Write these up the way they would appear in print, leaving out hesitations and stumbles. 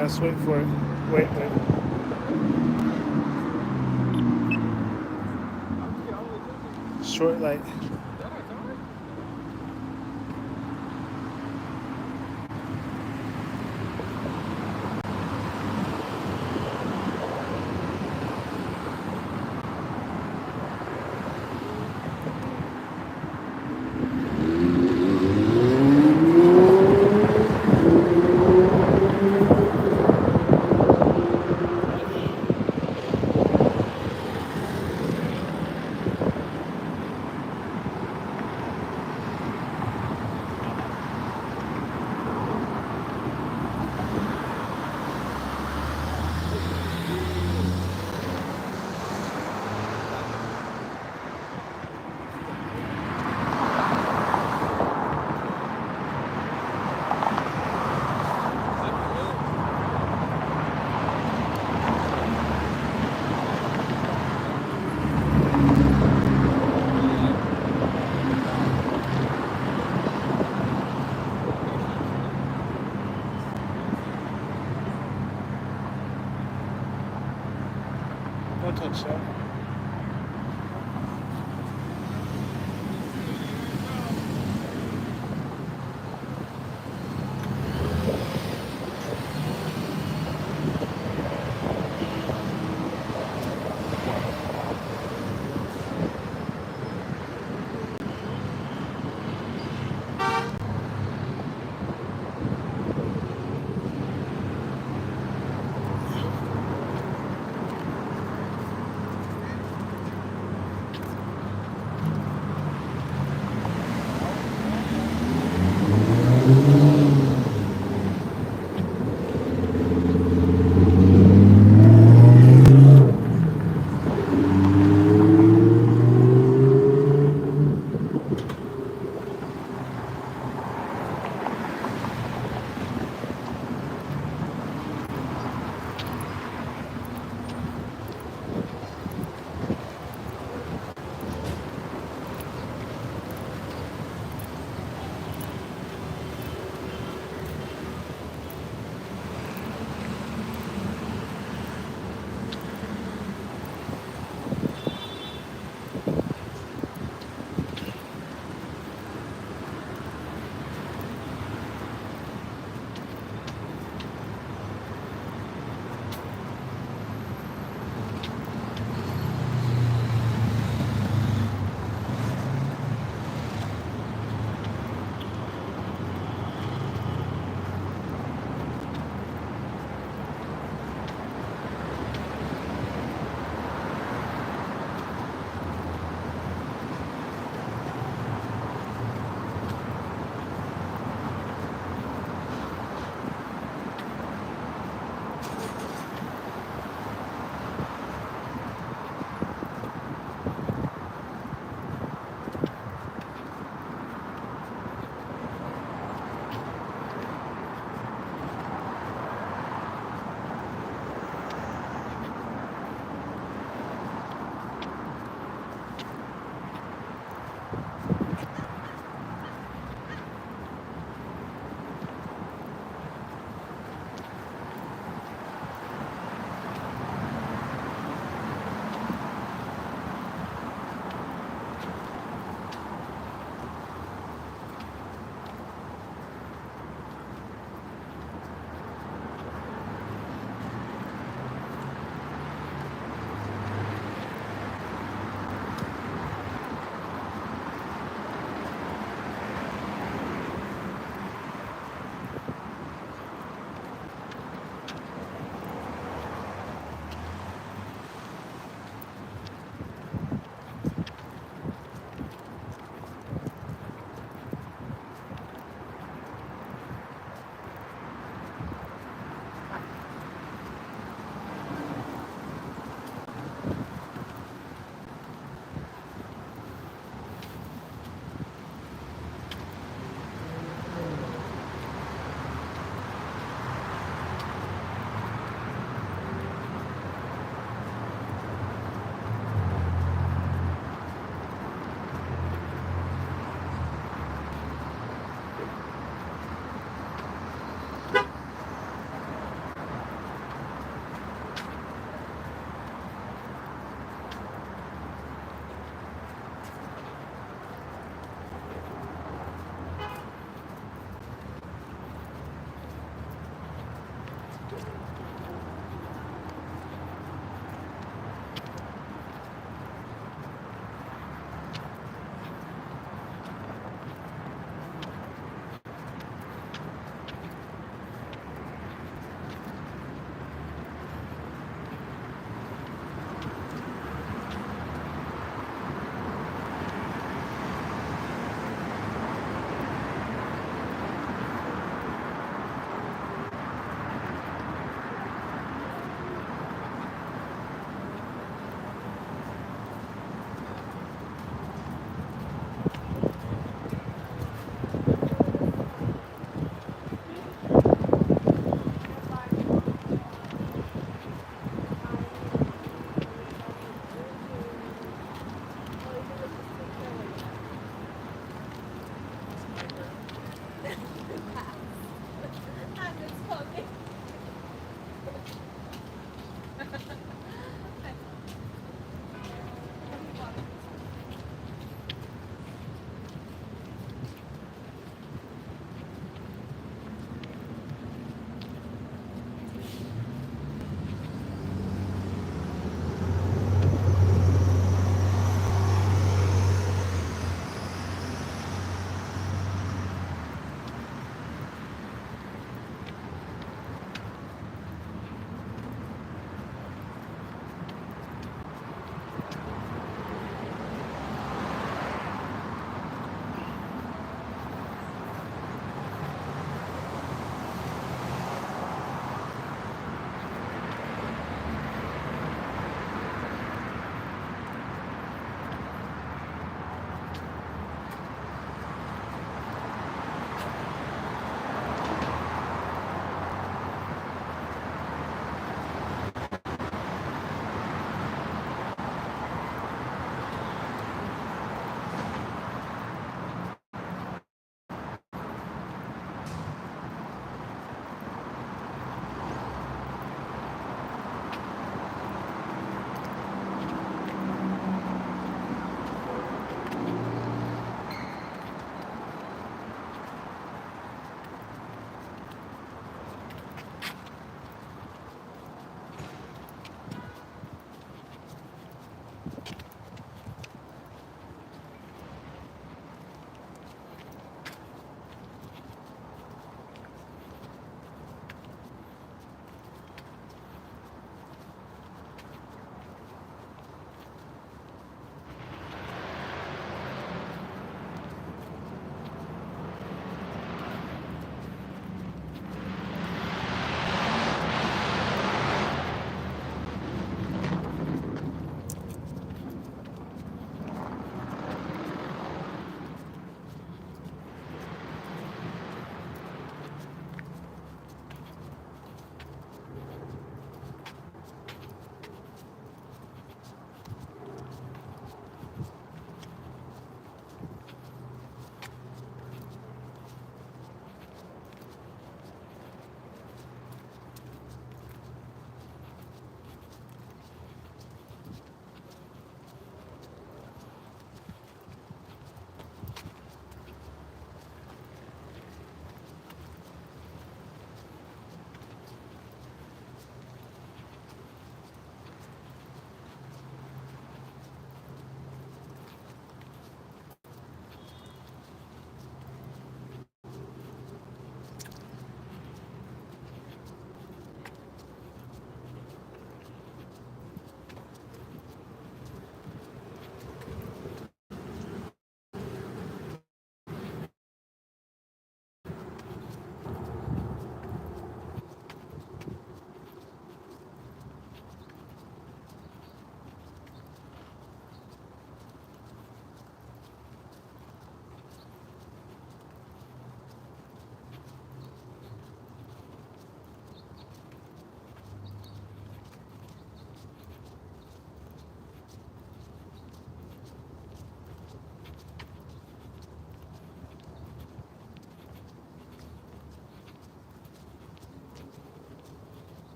Gotta swing for it. Wait. Short light. Don't touch that.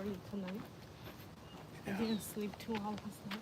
for you tonight. I didn't sleep 2 hours last night.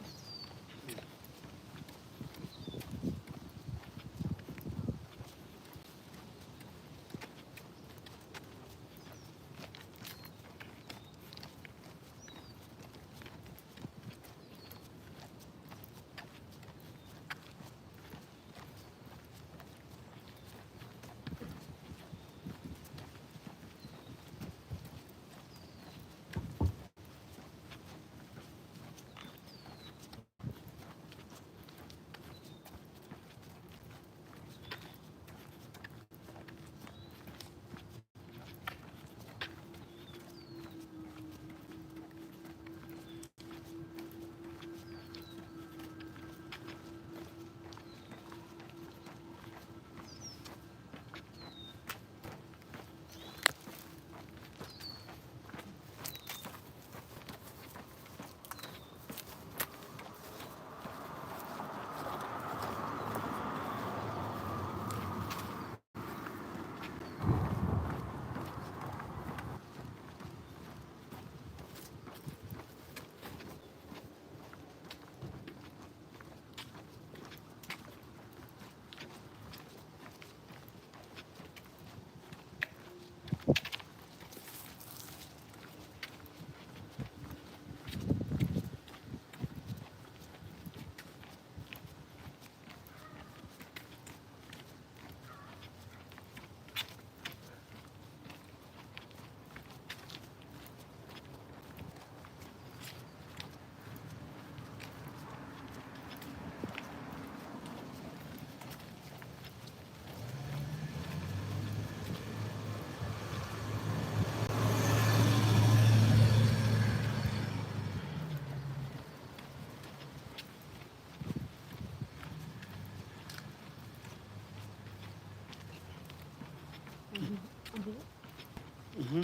Mm-hmm.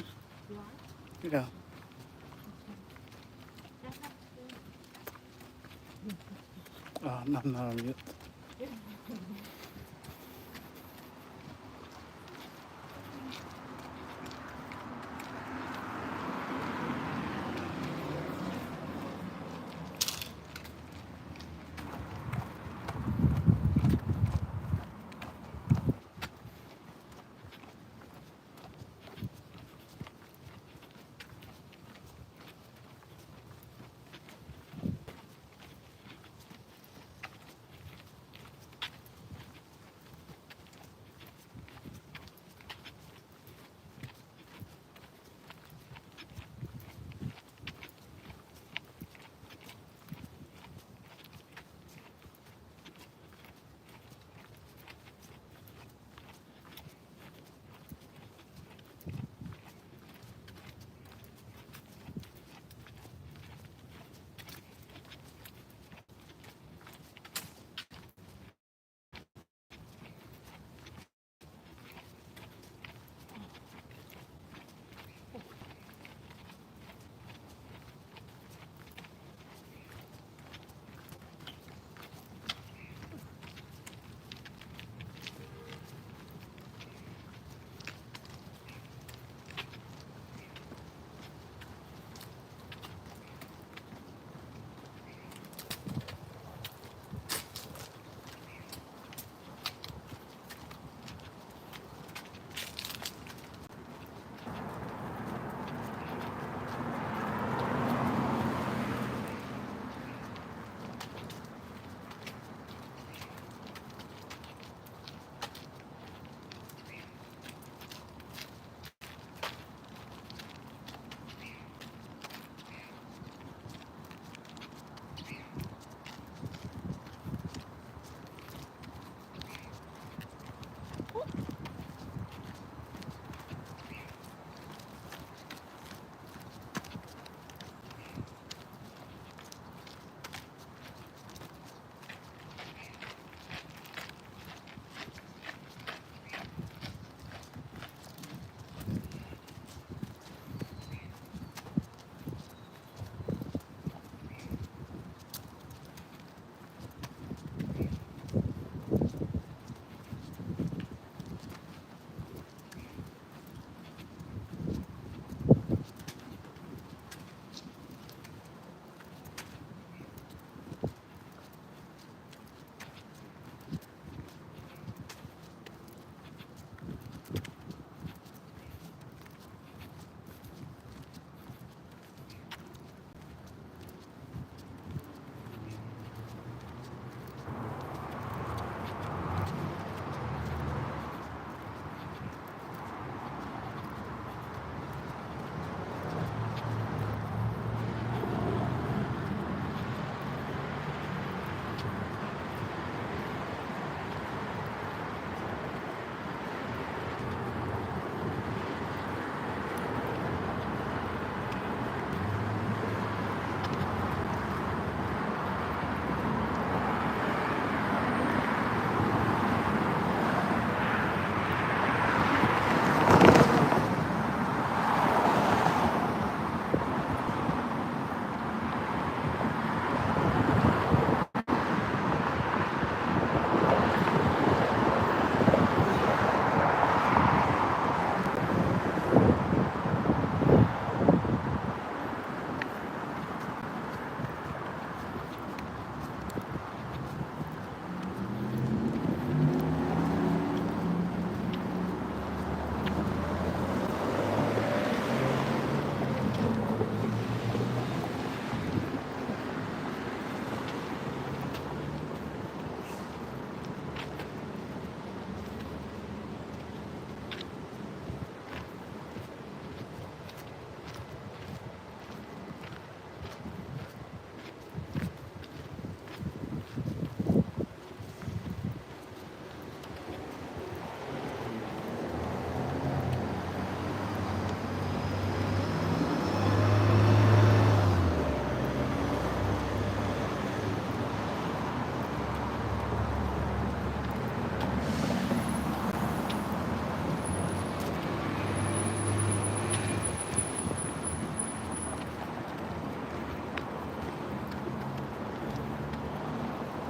You are? Yeah. No, I'm not on mute.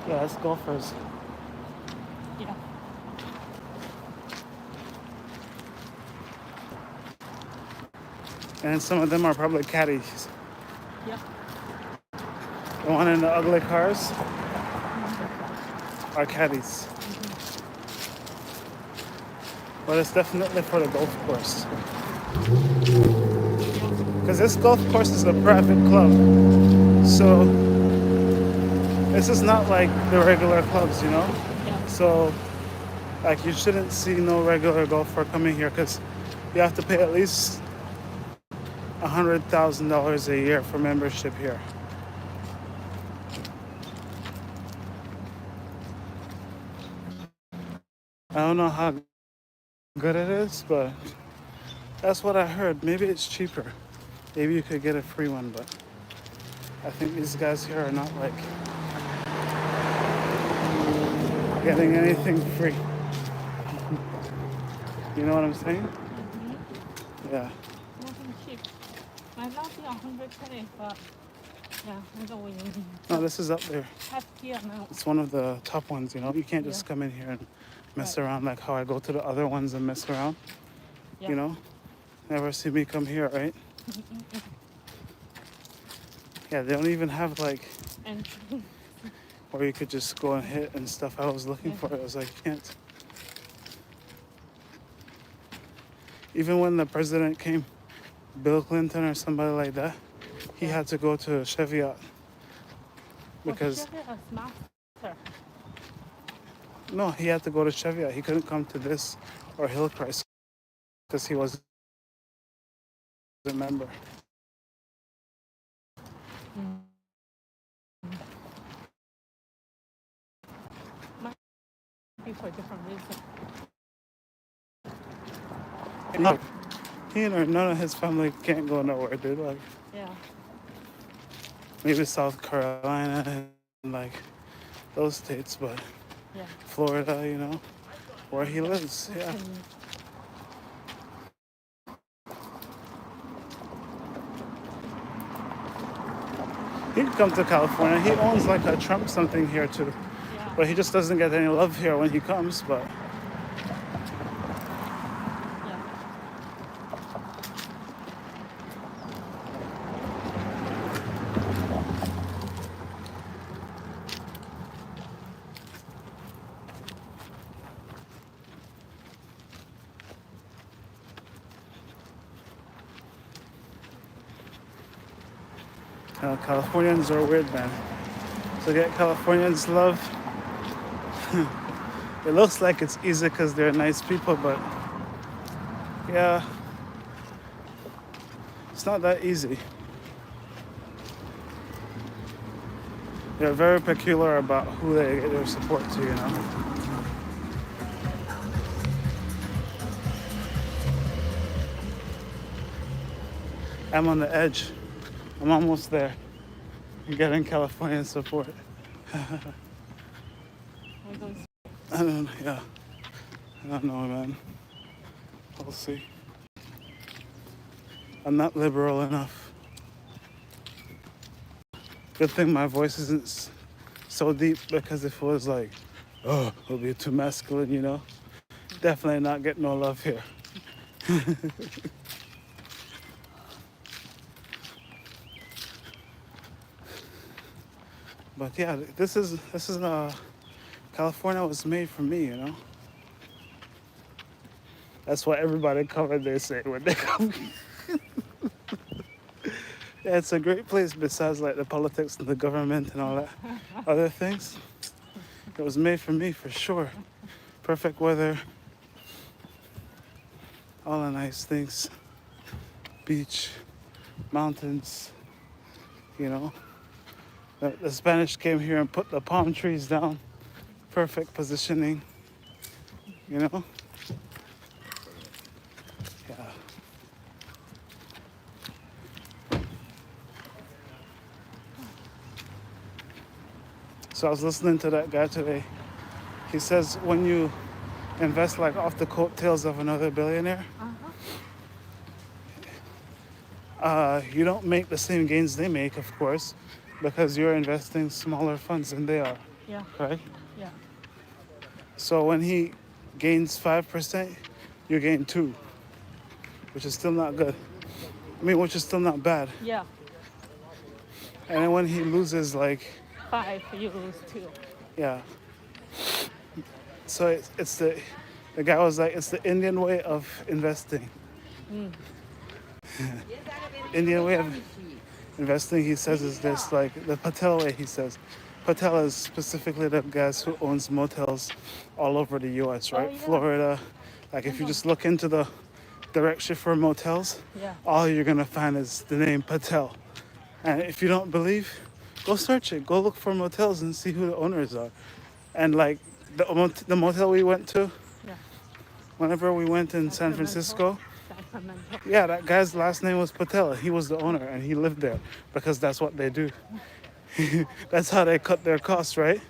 Yeah, that's golfers. Yeah. And some of them are probably caddies. Yeah. The one in the ugly cars are caddies. But it's definitely for the golf course. Because this golf course is a private club. So this is not like the regular clubs, you know? Yeah. So like you shouldn't see no regular golfer coming here because you have to pay at least $100,000 a year for membership here. I don't know how good it is, but that's what I heard. Maybe it's cheaper. Maybe you could get a free one, but I think these guys here are not like getting anything free. You know what I'm saying? Yeah. Nothing cheap. Might not be 100K, but yeah, I know what you mean. No, this is up there. Hefty amount. It's one of the top ones, you know? You can't just Yeah. come in here and mess Right. around like how I go to the other ones and mess around, Yeah. you know? Never see me come here, right? Yeah, they don't even have like And where you could just go and hit and stuff. I was looking Yeah. for it. I was like, can't. Even when the president came, Bill Clinton or somebody like that, he Yeah. had to go to Cheviot because master. no, he had to go to Cheviot. He couldn't come to this or Hillcrest because he wasn't a member. Might be for a different reason. No, he or none of his family can't go nowhere, dude. Like Yeah. maybe South Carolina and like those states, but Yeah. Florida, you know, where he lives. Yeah. He could come to California. He owns like a Trump something here too. Yeah. But he just doesn't get any love here when he comes, but Yeah. Californians are weird, man. To get Californians love, it looks like it's easy because they're nice people, but yeah, it's not that easy. They're very peculiar about who they get their support to, you know. I'm on the edge. I'm almost there. I'm getting Californian support. I don't know, yeah. I don't know, man. We'll see. I'm not liberal enough. Good thing my voice isn't so deep because if it was like, oh, it'll be too masculine, you know? Definitely not getting no love here. But yeah, this is California was made for me, you know? That's what everybody covered, they say when they come. Yeah, it's a great place besides like the politics and the government and all that other things. It was made for me for sure. Perfect weather, all the nice things. Beach, mountains, you know. The Spanish came here and put the palm trees down. Perfect positioning, you know. Yeah. So I was listening to that guy today. He says when you invest like off the coattails of another billionaire, you don't make the same gains they make, of course, because you're investing smaller funds than they are. Yeah. right? Yeah. So when he gains 5%, you gain 2, which is still not good. I mean, which is still not bad. Yeah. And then when he loses, like, 5, you lose 2. yeah. So it's the guy was like, it's the Indian way of investing. Indian way of investing, he says, is this, like the Patel way, he says. Patel is specifically the guys who owns motels all over the US, right? Oh, yeah. Florida. Like if you just look into the direction for motels, Yeah. all you're gonna find is the name Patel. And if you don't believe, go search it. Go look for motels and see who the owners are. And like the motel we went to, Yeah. whenever we went in San Sacramento. Francisco, Sacramento. yeah, that guy's last name was Patel. He was the owner and he lived there because that's what they do. That's how they cut their costs, right?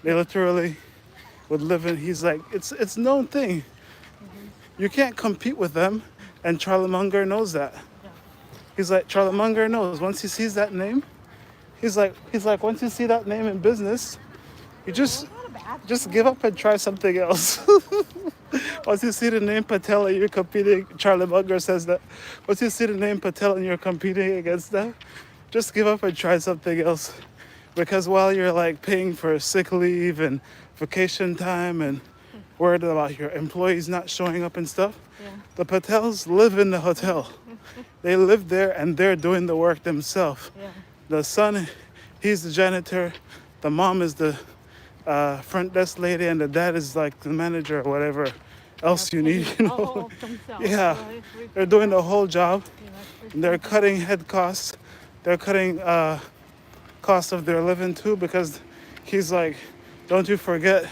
They literally would live in, he's like, it's known thing. You can't compete with them, and Charlie Munger knows that. Yeah. He's like, Charlie Munger knows once he sees that name, he's like once you see that name in business, you just give up and try something else. Once you see the name Patel and you're competing, Charlie Munger says that. Once you see the name Patel and you're competing against them, just give up and try something else. Because while you're like paying for sick leave and vacation time and worried about your employees not showing up and stuff, Yeah. the Patels live in the hotel. They live there and they're doing the work themselves. Yeah. The son, he's the janitor. The mom is the front desk lady, and the dad is like the manager or whatever else you need. You know, All of themselves, yeah, right? they're doing the whole job. Yeah. And they're cutting head costs. They're cutting cost of their living too, because he's like, don't you forget,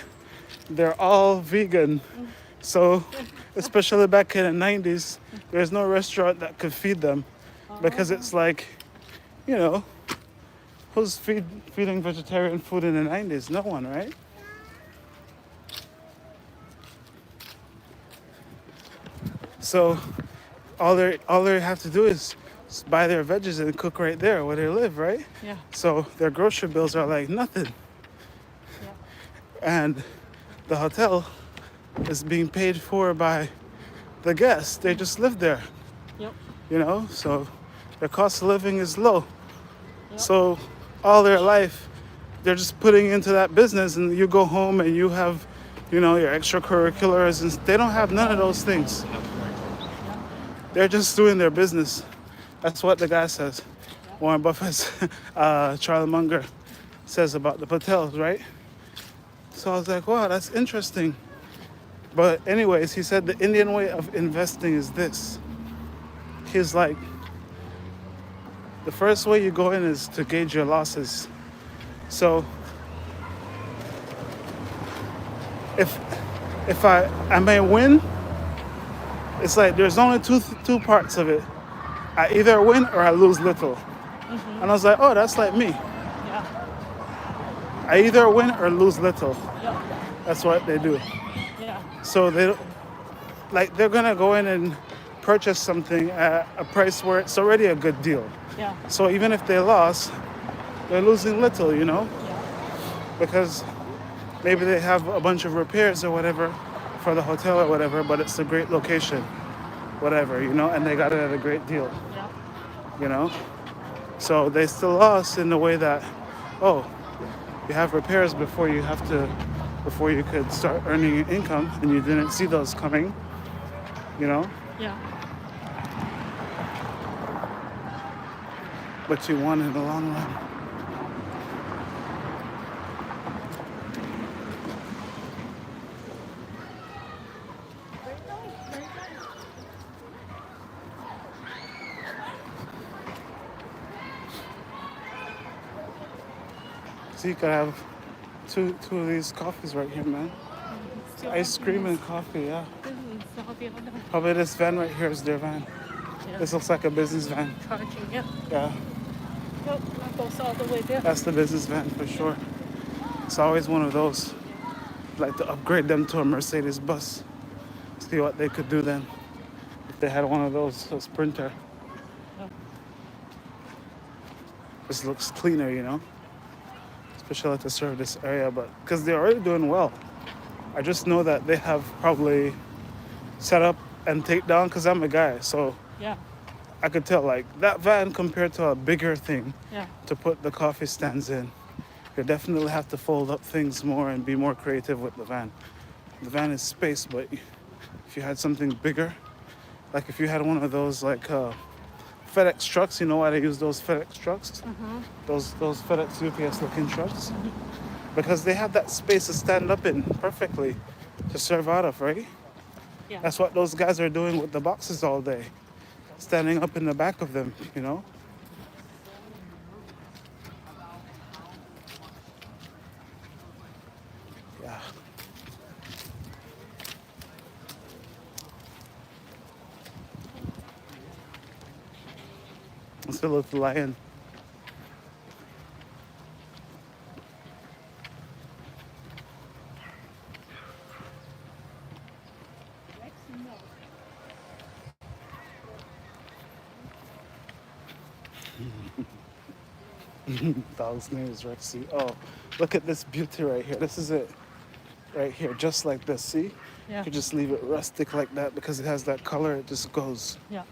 they're all vegan. So, especially back in the 90s, there's no restaurant that could feed them because it's like, you know, who's feeding vegetarian food in the 90s? No one, right? So, all they have to do is buy their veggies and cook right there where they live, right? Yeah. So their grocery bills are like nothing. Yeah. And the hotel is being paid for by the guests. They just live there, Yep. you know? So their cost of living is low. Yep. So all their life, they're just putting into that business, and you go home and you have, you know, your extracurriculars, and they don't have none of those things. They're just doing their business. That's what the guy says. Warren Buffett's Charlie Munger says about the Patels, right? So I was like, wow, that's interesting. But anyways, he said the Indian way of investing is this. He's like, the first way you go in is to gauge your losses. So if I may win, it's like there's only two parts of it. I either win or I lose little. And I was like, oh, that's like me. Yeah. I either win or lose little. Yep. That's what they do. Yeah. So they're gonna go in and purchase something at a price where it's already a good deal. Yeah. So even if they lost, they're losing little, you know, Yeah. because maybe they have a bunch of repairs or whatever for the hotel or whatever, but it's a great location, whatever, you know, and they got it at a great deal, Yeah. you know. So they still lost in the way that, oh, you have repairs before you could start earning your income, and you didn't see those coming, you know, Yeah. but you won in the long run. So you could have two of these coffees right here, man. Ice cream and coffee, yeah. Probably this van right here is their van. Yeah. This looks like a business van. Charging, yeah. Yeah, Yep, that goes all the way there. that's the business van for sure. It's always one of those. I'd like to upgrade them to a Mercedes bus. See what they could do then if they had one of those, a Sprinter. Yeah. This looks cleaner, you know. It's especially to serve this area, but because they're already doing well. I just know that they have probably set up and take down because I'm a guy, so Yeah. I could tell like that van compared to a bigger thing Yeah. to put the coffee stands in. You definitely have to fold up things more and be more creative with the van. The van is space, but if you had something bigger, like if you had one of those like FedEx trucks, you know why they use those FedEx trucks? Those FedEx UPS looking trucks? Because they have that space to stand up in perfectly to serve out of, right? Yeah. That's what those guys are doing with the boxes all day, standing up in the back of them, you know? Yeah. It's a little lion. Dog's name is Rexy. Oh, look at this beauty right here. This is it. Right here, just like this. See? You Yeah. could just leave it rustic like that because it has that color. It just goes. Yeah.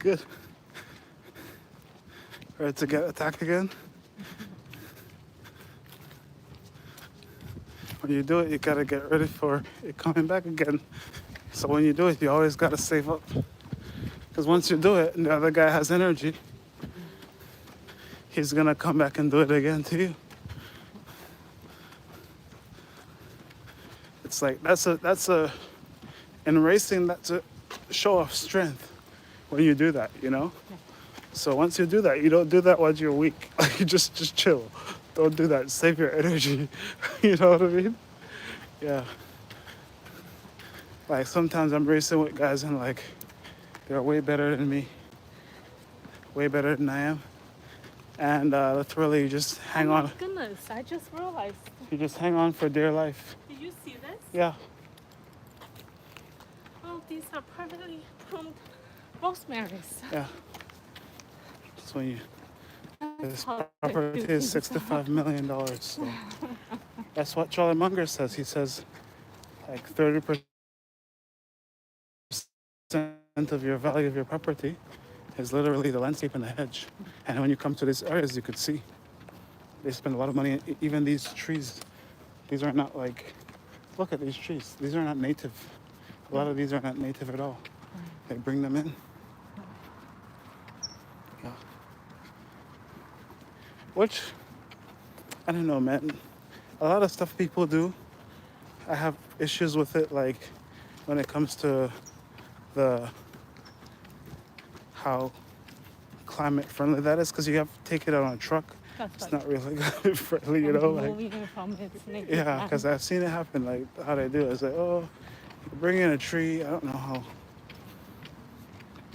good. Ready to get attacked again? When you do it, you gotta get ready for it coming back again. So when you do it, you always gotta save up. Because once you do it and the other guy has energy, he's gonna come back and do it again to you. It's like in racing, that's a show of strength when you do that, you know? So once you do that, you don't do that once you're weak. Like you just chill. Don't do that. Save your energy. You know what I mean? Yeah. Like sometimes I'm racing with guys and like they're way better than me, way better than I am. And literally you just hang on. Oh my goodness, I just realized. You just hang on for dear life. Did you see this? Yeah. Oh, these are perfectly pruned rosemaries. Yeah. That's when you. This how property they do is $65 million. So that's what Charlie Munger says. He says like 30% of your value of your property is literally the landscape and the hedge. And when you come to these areas, you could see they spend a lot of money. Even these trees, these are not like, look at these trees. These are not native. A lot of these are not native at all. They bring them in. Yeah. Which, I don't know, man. A lot of stuff people do, I have issues with it, like when it comes to how climate friendly that is, because you have to take it out on a truck. It's not really climate friendly, you know? Like, moving it from its native yeah, land. because I've seen it happen, like how they do it. It's like, oh, you bring in a tree, I don't know how.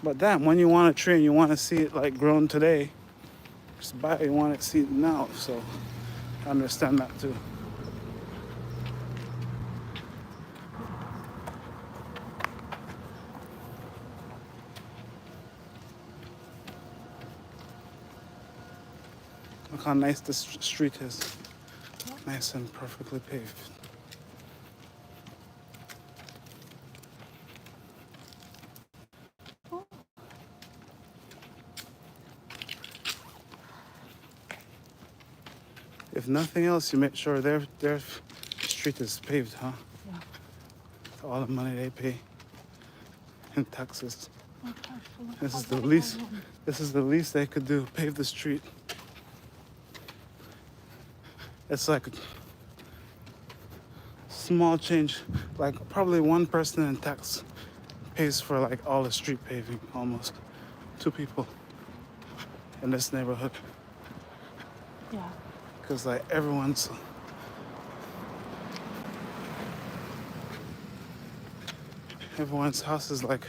But damn, when you want a tree and you want to see it like grown today, just buy it, you want to see it now. So I understand that too. Look how nice this street is. Nice and perfectly paved. If nothing else, you make sure their street is paved, huh? Yeah. With all the money they pay in taxes. Oh gosh, look This how is the big least. I am. This is the least they could do. Pave the street. It's like a small change, like probably one person in tax pays for like all the street paving almost. 2 people in this neighborhood. Yeah. Because like everyone's house is like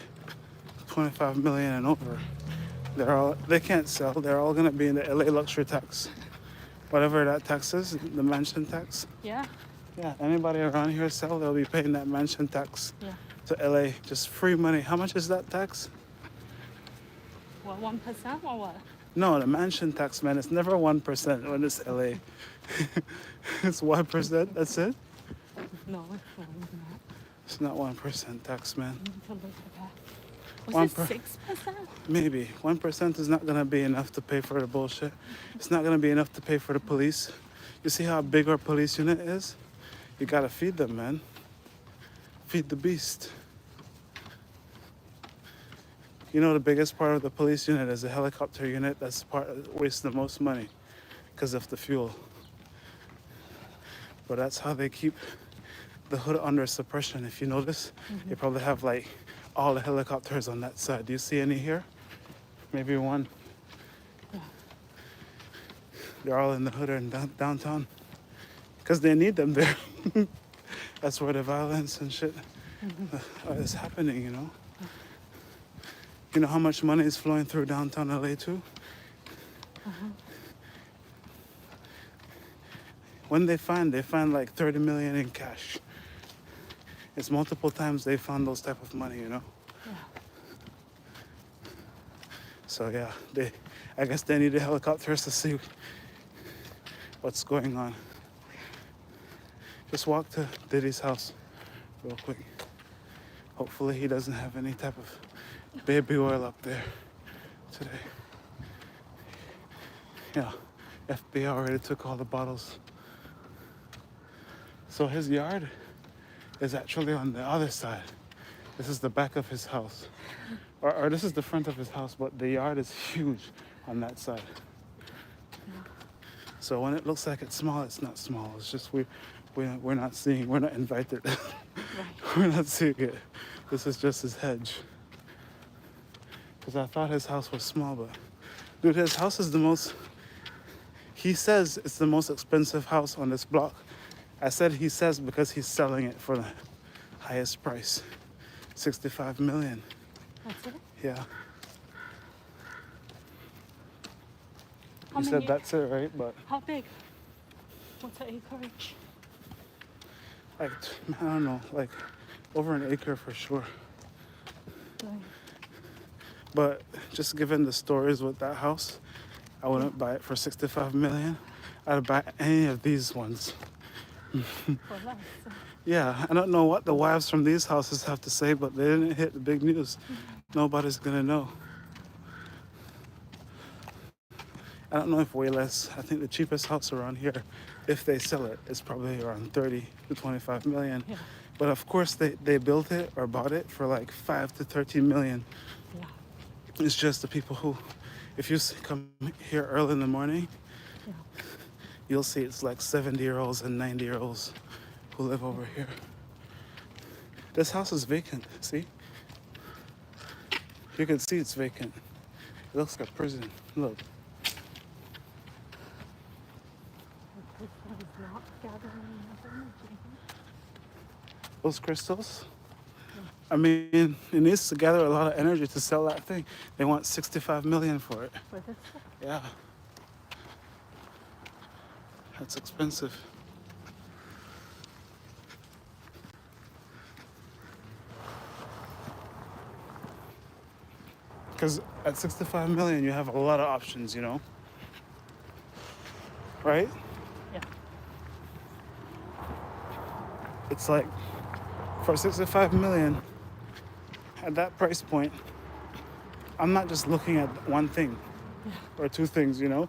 25 million and over. They can't sell. They're all gonna be in the LA luxury tax. Whatever that tax is, the mansion tax. Yeah. Yeah, anybody around here sell, they'll be paying that mansion tax Yeah. to LA. Just free money. How much is that tax? What, 1% or what? No, the mansion tax, man. It's never 1% when it's LA. It's 1%. That's it. No, it's not. It's not 1% tax, man. I need to look at that. One Was it 6%? Maybe 1% is not gonna be enough to pay for the bullshit. It's not gonna be enough to pay for the police. You see how big our police unit is? You gotta feed them, man. Feed the beast. You know the biggest part of the police unit is the helicopter unit. That's the part that wastes the most money because of the fuel. But that's how they keep the hood under suppression. If you notice, they probably have like all the helicopters on that side. Do you see any here? Maybe one. Yeah. They're all in the hood and downtown because they need them there. That's where the violence and shit is happening, you know? You know how much money is flowing through downtown LA too? When they find like 30 million in cash. It's multiple times they found those type of money, you know? Yeah. So yeah, I guess they need the helicopters to see what's going on. Just walk to Diddy's house real quick. Hopefully he doesn't have any type of baby oil up there. today. Yeah, FBI already took all the bottles. So his yard is actually on the other side. This is the back of his house. Or this is the front of his house, but the yard is huge on that side. So when it looks like it's small, it's not small. It's just we're not seeing, we're not invited. Right. We're not seeing it. This is just his hedge. Because I thought his house was small, but dude, his house is the most, he says it's the most expensive house on this block. I said he says because he's selling it for the highest price, 65 million. That's it? Yeah. How You many, said that's it, right? But how big? What's the acreage? like, I don't know, like over an acre for sure. Like, But just given the stories with that house, I wouldn't buy it for 65 million. I'd buy any of these ones. for less. Yeah, I don't know what the wives from these houses have to say, but they didn't hit the big news. Nobody's gonna know. I don't know if way less. I think the cheapest house around here, if they sell it, is probably around 30 to 25 million. Yeah. But of course, they built it or bought it for like 5 to 13 million. Yeah. It's just the people who, if you come here early in the morning, Yeah. you'll see it's like 70-year-olds and 90-year-olds who live over here. This house is vacant, see? You can see it's vacant. It looks like a prison. Look. This one is not gathering enough energy. Those crystals, I mean, it needs to gather a lot of energy to sell that thing. They want 65 million for it. For this one? Yeah. That's expensive. Because at 65 million, you have a lot of options, you know? Right? Yeah. It's like, for 65 million, at that price point, I'm not just looking at one thing or two things, you know?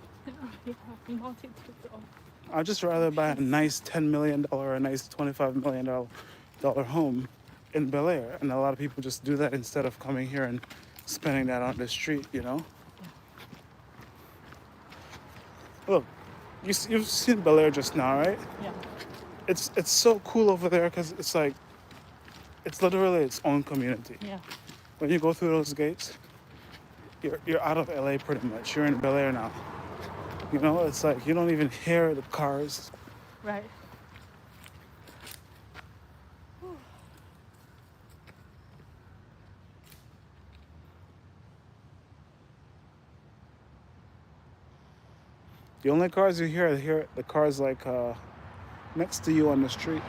Yeah, multitude of. I'd just rather buy a nice $10 million or a nice $25 million dollar home in Bel Air. And a lot of people just do that instead of coming here and spending that on the street, you know? Look, you've seen Bel Air just now, right? Yeah. It's so cool over there because it's like, it's literally its own community. Yeah. When you go through those gates, you're out of LA pretty much. You're in Bel Air now. You know, it's like you don't even hear the cars. Right. The only cars you hear are the cars like next to you on the street.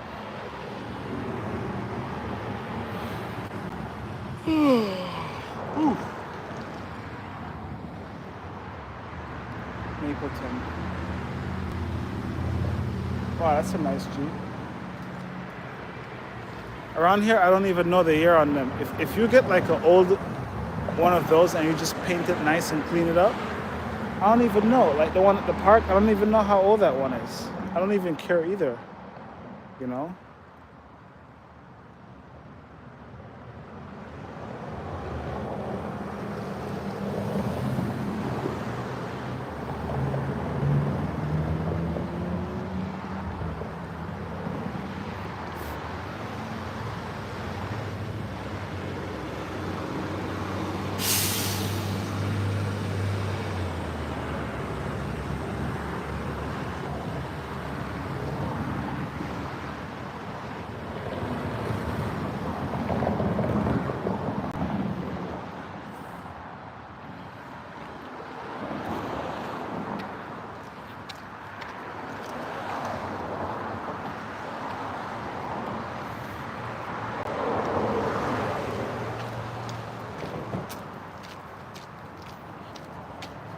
Ooh. Mapleton. Wow, that's a nice Jeep. Around here, I don't even know the year on them. If you get like an old one of those and you just paint it nice and clean it up, I don't even know. Like the one at the park, I don't even know how old that one is. I don't even care either, you know?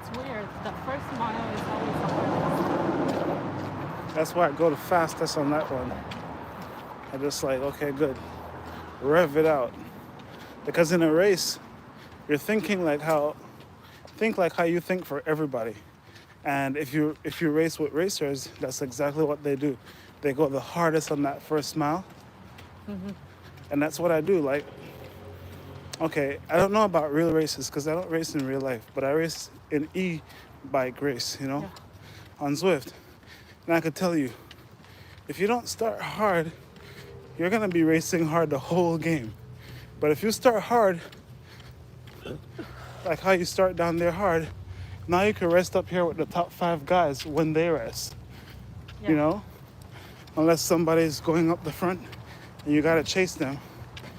It's weird. The first mile is always the hardest. That's why I go the fastest on that one. I just like, okay, good. Rev it out. Because in a race, you're thinking like how think like how you think for everybody. And if you race with racers, that's exactly what they do. They go the hardest on that first mile, and that's what I do. Like, okay, I don't know about real races because I don't race in real life, but I race in e-bike race, Yeah. on Zwift. And I could tell you, if you don't start hard, you're gonna be racing hard the whole game. But if you start hard, like how you start down there hard, now you can rest up here with the top 5 guys when they rest, Yeah. you know? Unless somebody's going up the front and you gotta chase them.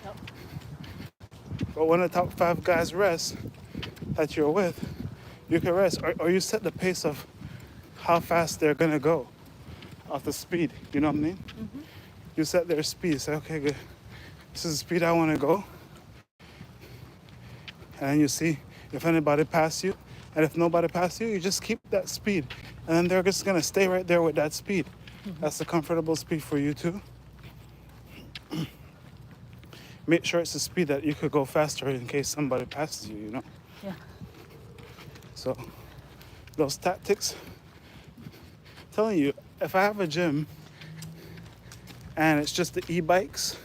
Yep. But when the top 5 guys rest that you're with, you can rest. Or you set the pace of how fast they're gonna go off the speed, you know what I mean? You set their speed, say, okay, good. This is the speed I wanna go. And then you see if anybody passes you. And if nobody passes you, you just keep that speed. And then they're just gonna stay right there with that speed. That's a comfortable speed for you too. Make sure it's a speed that you could go faster in case somebody passes you, Yeah. So those tactics, telling you, if I have a gym and it's just the e-bikes,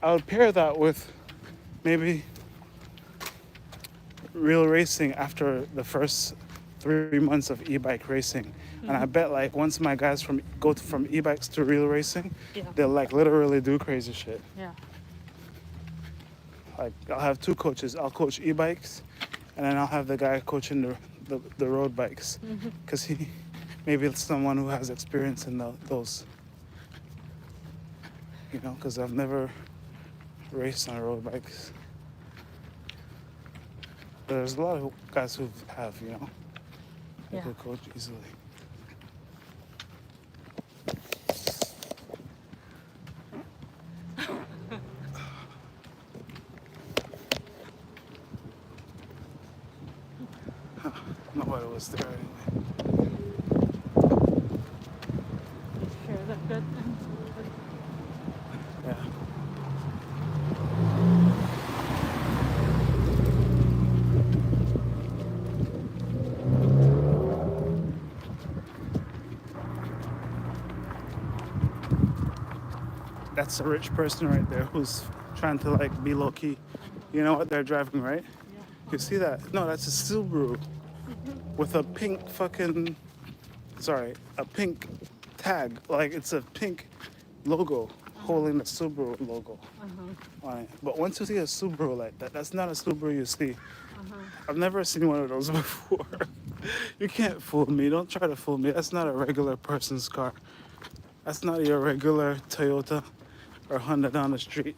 I would pair that with maybe real racing after the first 3 months of e-bike racing. And I bet like once my guys go from e-bikes to real racing, Yeah. they'll like literally do crazy shit. Yeah. Like I'll have 2 coaches. I'll coach e-bikes, and then I'll have the guy coaching the road bikes, because he maybe it's someone who has experience in those. Because I've never raced on road bikes. But there's a lot of guys who have, they Yeah. could coach easily. Nobody was there anyway. Sure, that's good. Yeah. That's a rich person right there who's trying to like be low key. You know what they're driving, right? Yeah. You see that? No, that's a Subaru with a pink a pink tag. Like it's a pink logo holding the Subaru logo on it. But once you see a Subaru like that, that's not a Subaru you see. I've never seen one of those before. You can't fool me. Don't try to fool me. That's not a regular person's car. That's not your regular Toyota or Honda down the street.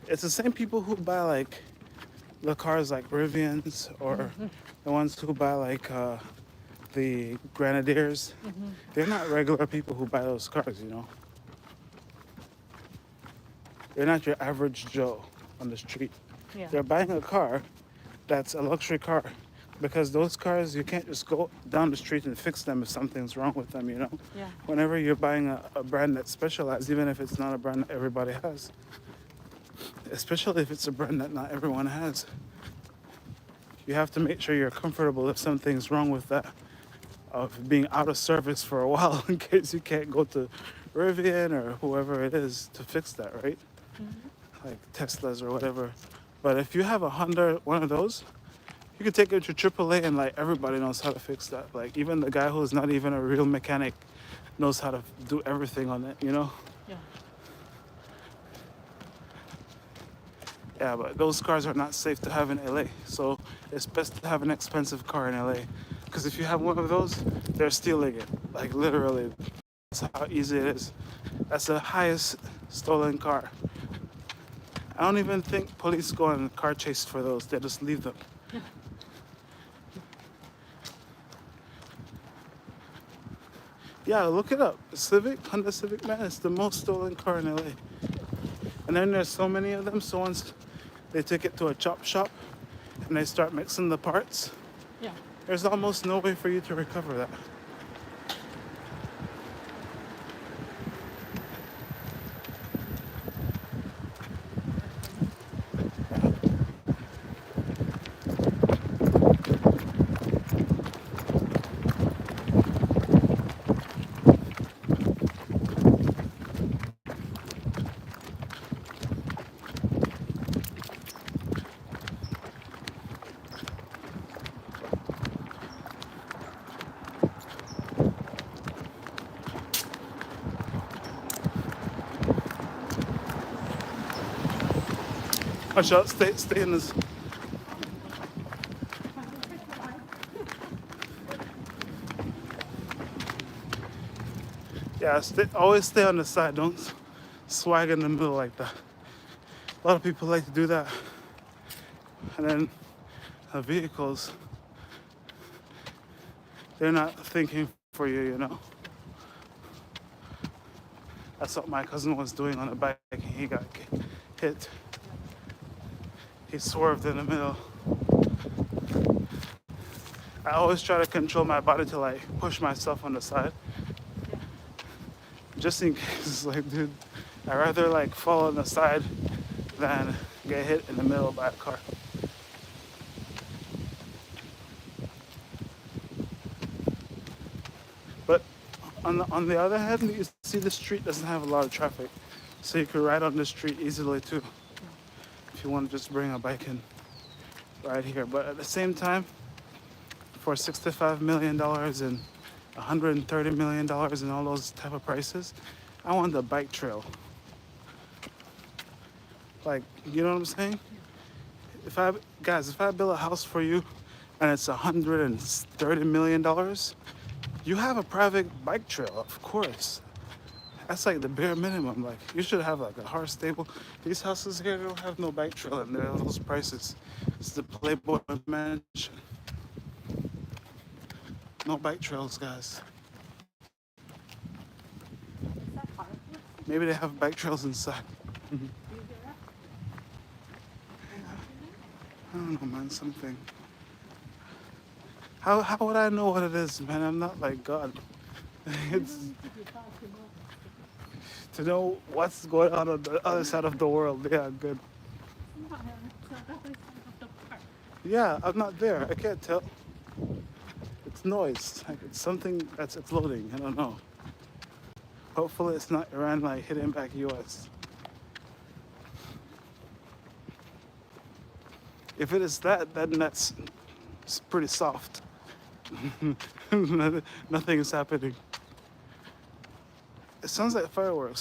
It's the same people who buy like the cars like Rivians or the ones who buy like the Grenadiers. They're not regular people who buy those cars, They're not your average Joe on the street. Yeah. They're buying a car that's a luxury car, because those cars, you can't just go down the street and fix them if something's wrong with them, Yeah. Whenever you're buying a brand that's specialized, even if it's not a brand that everybody has, especially if it's a brand that not everyone has, you have to make sure you're comfortable if something's wrong with that, of being out of service for a while in case you can't go to Rivian or whoever it is to fix that, right? Like Teslas or whatever. But if you have a Honda, one of those, you can take it to AAA and like everybody knows how to fix that. Like even the guy who's not even a real mechanic knows how to do everything on it, Yeah. Yeah, but those cars are not safe to have in LA. So it's best to have an expensive car in LA. Because if you have one of those, they're stealing it. Like literally. That's how easy it is. That's the highest stolen car. I don't even think police go on car chase for those. They just leave them. Yeah, look it up. Honda Civic, man, it's the most stolen car in LA. And then there's so many of them, so once they take it to a chop shop and they start mixing the parts, Yeah. there's almost no way for you to recover that. Watch out, stay in this. Yeah, always stay on the side. Don't swag in the middle like that. A lot of people like to do that. And then the vehicles, they're not thinking for you, you know? That's what my cousin was doing on a bike. He got hit. He swerved in the middle. I always try to control my body to like push myself on the side. Just in case, like, dude, I'd rather like fall on the side than get hit in the middle by a car. But on the other hand, you see the street doesn't have a lot of traffic. So you could ride on the street easily too. If you want to just bring a bike in right here. But at the same time, for $65 million and $130 million and all those type of prices, I want the bike trail. Like, you know what I'm saying? If I build a house for you and it's $130 million, you have a private bike trail, of course. That's like the bare minimum. Like, you should have like a horse stable. These houses here don't have no bike trail and they're those prices. It's the Playboy Mansion. No bike trails, guys. Maybe they have bike trails inside. I don't know, man, something. How would I know what it is, man? I'm not like God. It's to know what's going on the other side of the world. Yeah, good. Yeah, I'm not there. I can't tell. It's noise. Like it's something that's exploding. I don't know. Hopefully it's not Iran like hitting back US. If it is that, then that's it's pretty soft. Nothing is happening. It sounds like fireworks.